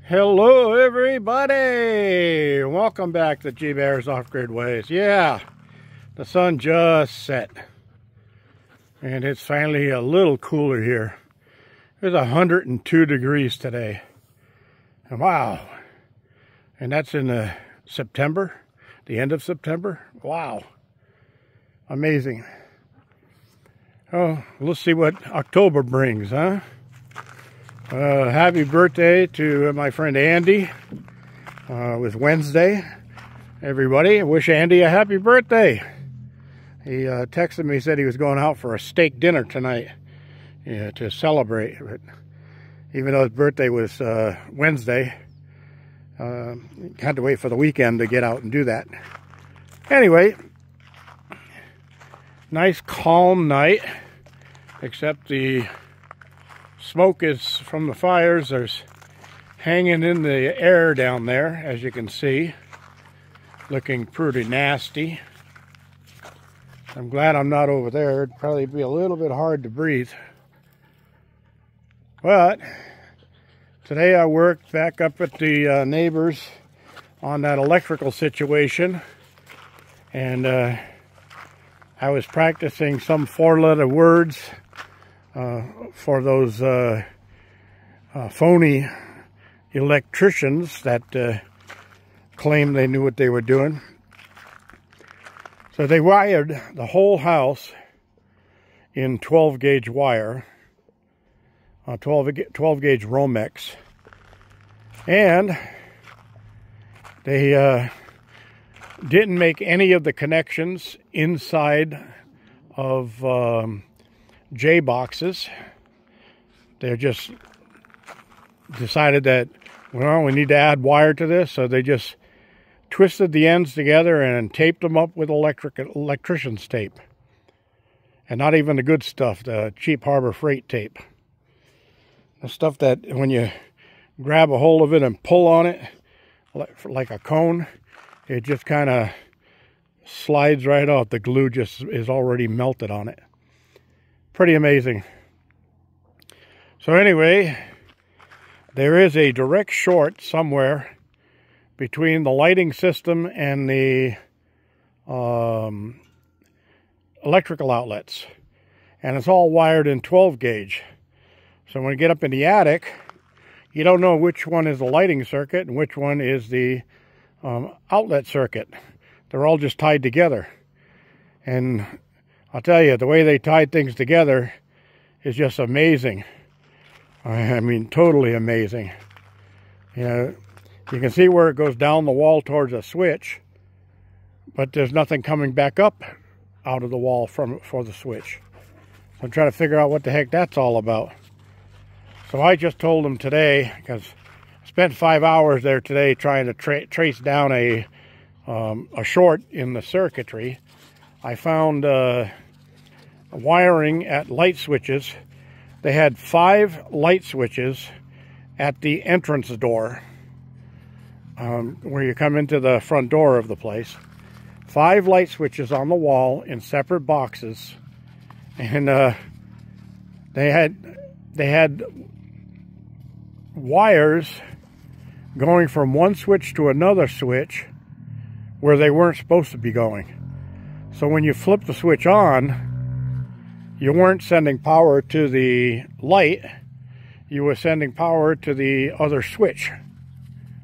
Hello everybody! Welcome back to G-Bear's Off-Grid Ways. Yeah, the sun just set. And it's finally a little cooler here. It's 102 degrees today. And wow. And that's in September, the end of September. Wow. Amazing. Oh, let's see what October brings, huh? Happy birthday to my friend Andy. It was Wednesday. Everybody, I wish Andy a happy birthday. He texted me, said he was going out for a steak dinner tonight to celebrate. But even though his birthday was Wednesday, had to wait for the weekend to get out and do that. Anyway, nice calm night, except the smoke is from the fires. There's hanging in the air down there, as you can see, looking pretty nasty. I'm glad I'm not over there. It'd probably be a little bit hard to breathe. But today I worked back up at the neighbors on that electrical situation, and I was practicing some four-letter words for those phony electricians that claim they knew what they were doing. So they wired the whole house in 12-gauge wire, 12-gauge Romex, and they didn't make any of the connections inside of J boxes. They just decided that, well, we need to add wire to this, so they just twisted the ends together and taped them up with electrician's tape. And not even the good stuff, the cheap Harbor Freight tape. The stuff that when you grab a hold of it and pull on it like a cone, it just kind of slides right off. The glue just is already melted on it. Pretty amazing. So anyway, there is a direct short somewhere between the lighting system and the electrical outlets. And it's all wired in 12 gauge. So when you get up in the attic, you don't know which one is the lighting circuit and which one is the outlet circuit. They're all just tied together. And I'll tell you, the way they tied things together is just amazing. I mean, totally amazing. You know, you can see where it goes down the wall towards a switch, but there's nothing coming back up out of the wall for the switch. So I'm trying to figure out what the heck that's all about. So I just told them today, because I spent 5 hours there today trying to trace down a short in the circuitry. I found wiring at light switches. They had 5 light switches at the entrance door, where you come into the front door of the place. 5 light switches on the wall in separate boxes, and they had wires going from one switch to another switch where they weren't supposed to be going. So when you flip the switch on, you weren't sending power to the light, you were sending power to the other switch.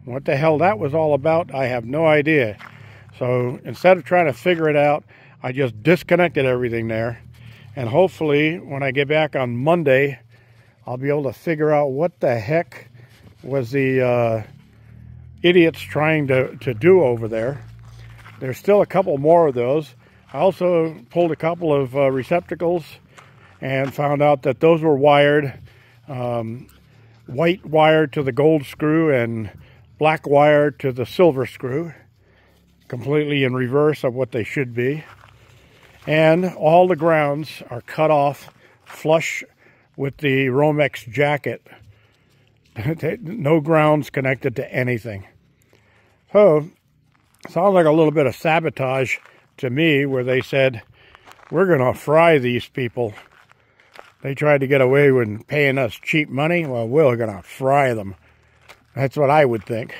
What the hell that was all about, I have no idea. So instead of trying to figure it out, I just disconnected everything there. And hopefully when I get back on Monday, I'll be able to figure out what the heck was the idiots trying to do over there. There's still a couple more of those. I also pulled a couple of receptacles and found out that those were wired, white wire to the gold screw and black wire to the silver screw, completely in reverse of what they should be. And all the grounds are cut off flush with the Romex jacket. No grounds connected to anything. So, sounds like a little bit of sabotage to me, where they said, we're going to fry these people. They tried to get away with paying us cheap money. Well, we're going to fry them. That's what I would think.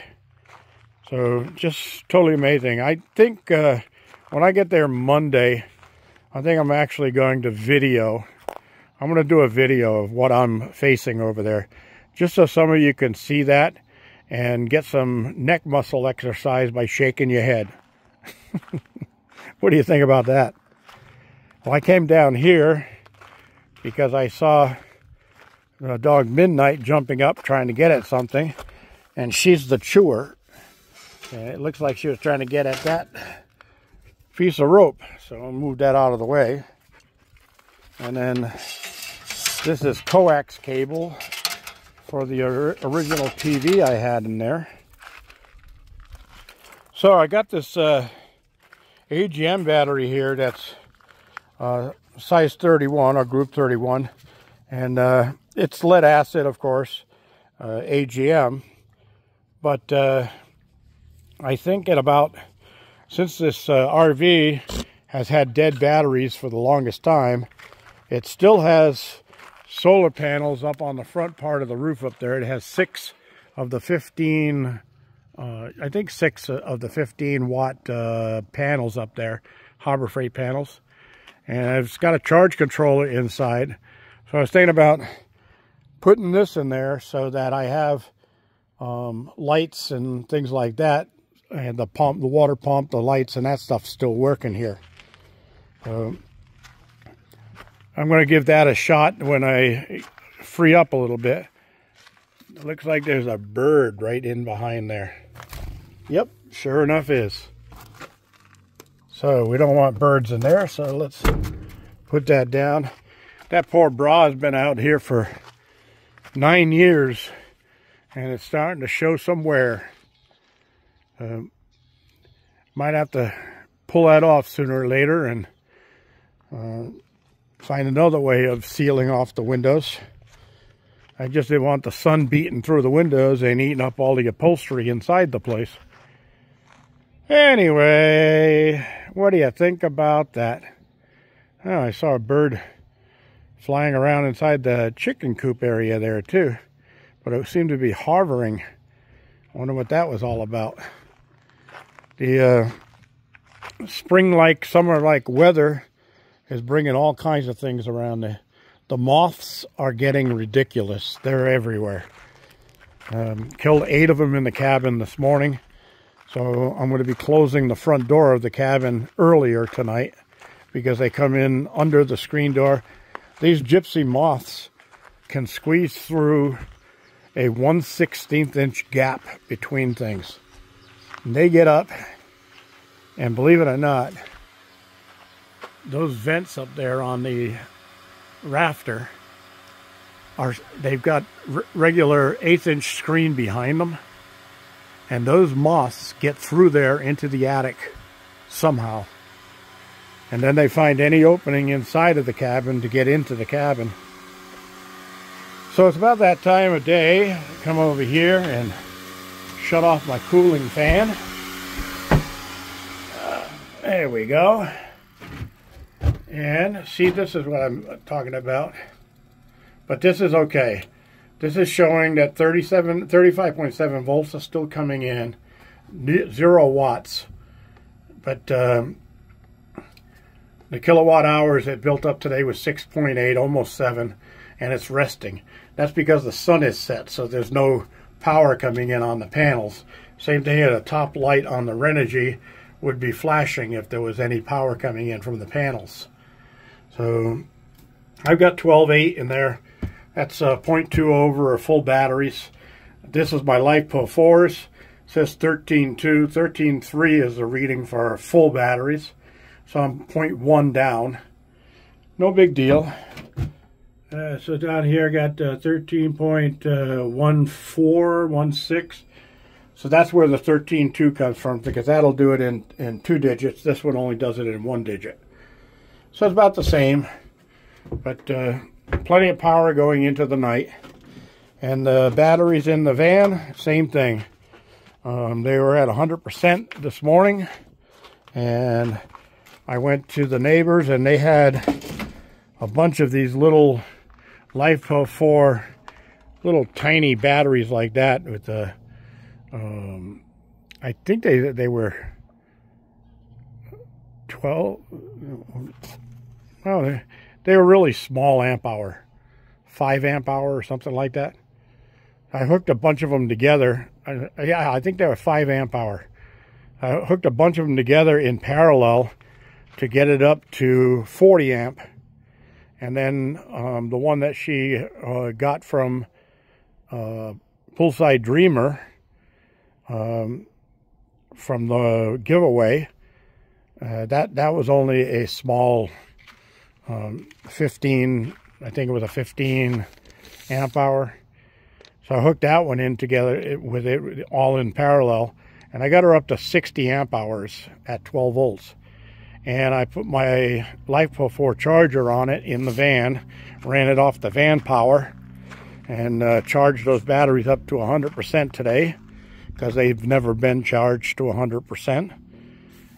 So just totally amazing. I think when I get there Monday, I think I'm actually going to video. I'm going to do a video of what I'm facing over there, just so some of you can see that and get some neck muscle exercise by shaking your head. What do you think about that? Well, I came down here because I saw the dog Midnight jumping up trying to get at something, and she's the chewer. And it looks like she was trying to get at that piece of rope, so I'll move that out of the way. And then this is coax cable for the original TV I had in there. So I got this AGM battery here that's size 31 or group 31, and it's lead acid, of course, AGM. But I think since this RV has had dead batteries for the longest time, it still has solar panels up on the front part of the roof up there. It has 6 of the 15, I think 6 of the 15 watt panels up there, Harbor Freight panels. And it's got a charge controller inside. So I was thinking about putting this in there so that I have lights and things like that. And the pump, the water pump, the lights and that stuff's still working here. I'm going to give that a shot when I free up a little bit. It looks like there's a bird right in behind there. Yep, sure enough is. So we don't want birds in there, so let's put that down. That poor bra has been out here for 9 years, and it's starting to show some wear. Might have to pull that off sooner or later and find another way of sealing off the windows. I just didn't want the sun beating through the windows and eating up all the upholstery inside the place. Anyway, what do you think about that? Oh, I saw a bird flying around inside the chicken coop area there too, but it seemed to be hovering. I wonder what that was all about. The spring-like, summer-like weather is bringing all kinds of things around. The moths are getting ridiculous. They're everywhere. Killed 8 of them in the cabin this morning. So I'm going to be closing the front door of the cabin earlier tonight because they come in under the screen door. These gypsy moths can squeeze through a 1/16 inch gap between things. And they get up, and believe it or not, those vents up there on the rafter they've got regular 1/8 inch screen behind them, and those moths get through there into the attic somehow, and then they find any opening inside of the cabin to get into the cabin. So it's about that time of day. Come over here and shut off my cooling fan. There we go. And see, this is what I'm talking about. But this is okay. This is showing that 35.7 volts are still coming in. 0 watts. But the kilowatt hours it built up today was 6.8, almost 7. And it's resting. That's because the sun is set, so there's no power coming in on the panels. Same thing, the top light on the Renogy would be flashing if there was any power coming in from the panels. So I've got 12.8 in there. That's 0.2 over or full batteries. This is my LiFePro 4s. It says 13.2. 13.3 is the reading for full batteries. So I'm 0.1 down. No big deal. So down here I got 13.14, 16. So that's where the 13.2 comes from, because that'll do it in 2 digits. This one only does it in 1 digit. So it's about the same, but plenty of power going into the night. And the batteries in the van, same thing. They were at 100% this morning, and I went to the neighbors and they had a bunch of these little LiFePro 4 little tiny batteries like that with the I think they were 12. Well, they were really small amp hour, 5 amp hour or something like that. I hooked a bunch of them together. Yeah, I think they were 5 amp hour. I hooked a bunch of them together in parallel to get it up to 40 amp. And then the one that she got from Poolside Dreamer from the giveaway, that was only a small 15, I think it was a 15 amp hour. So I hooked that one in together with it all in parallel, and I got her up to 60 amp hours at 12 volts. And I put my LiFePro4 charger on it in the van, ran it off the van power, and charged those batteries up to 100% today, because they've never been charged to 100%.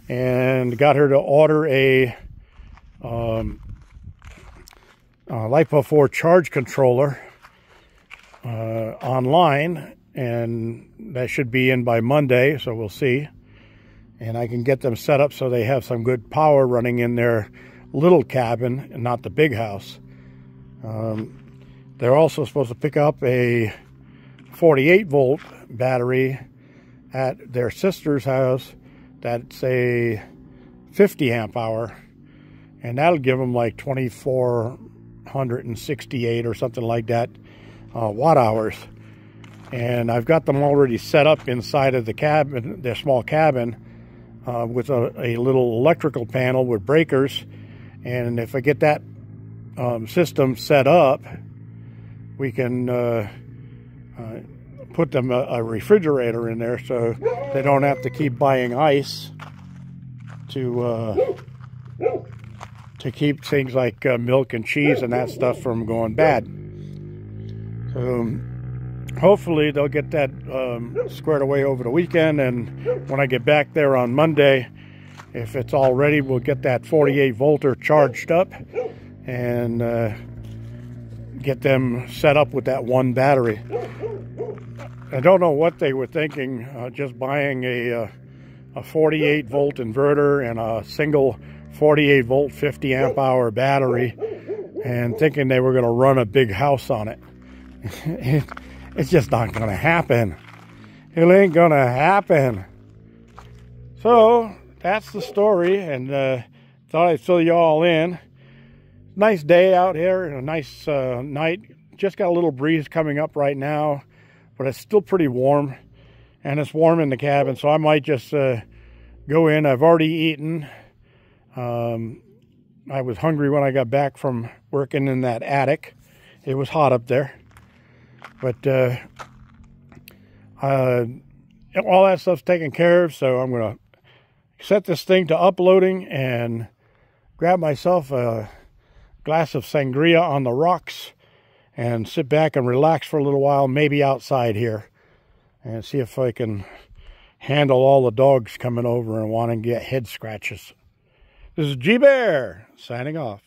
And got her to order a LiFePro4 charge controller online, and that should be in by Monday, so we'll see. And I can get them set up so they have some good power running in their little cabin and not the big house. They're also supposed to pick up a 48 volt battery at their sister's house that's a 50 amp hour, and that'll give them like 2468 or something like that watt hours. And I've got them already set up inside of the cabin, their small cabin, with a little electrical panel with breakers. And if I get that system set up, we can put them a refrigerator in there, so they don't have to keep buying ice to keep things like milk and cheese and that stuff from going bad. So hopefully they'll get that squared away over the weekend, and when I get back there on Monday, if it's all ready, we'll get that 48 volter charged up and get them set up with that one battery. I don't know what they were thinking, just buying a 48 volt inverter and a single 48 volt 50 amp hour battery, and thinking they were going to run a big house on it. It's just not going to happen. It ain't going to happen. So that's the story, and thought I'd fill you all in. Nice day out here, and a nice night. Just got a little breeze coming up right now, but it's still pretty warm, and it's warm in the cabin, so I might just go in. I've already eaten. I was hungry when I got back from working in that attic. It was hot up there. But all that stuff's taken care of, so I'm going to set this thing to uploading and grab myself a glass of sangria on the rocks and sit back and relax for a little while, maybe outside here, and see if I can handle all the dogs coming over and wanting to get head scratches. This is G-Bear signing off.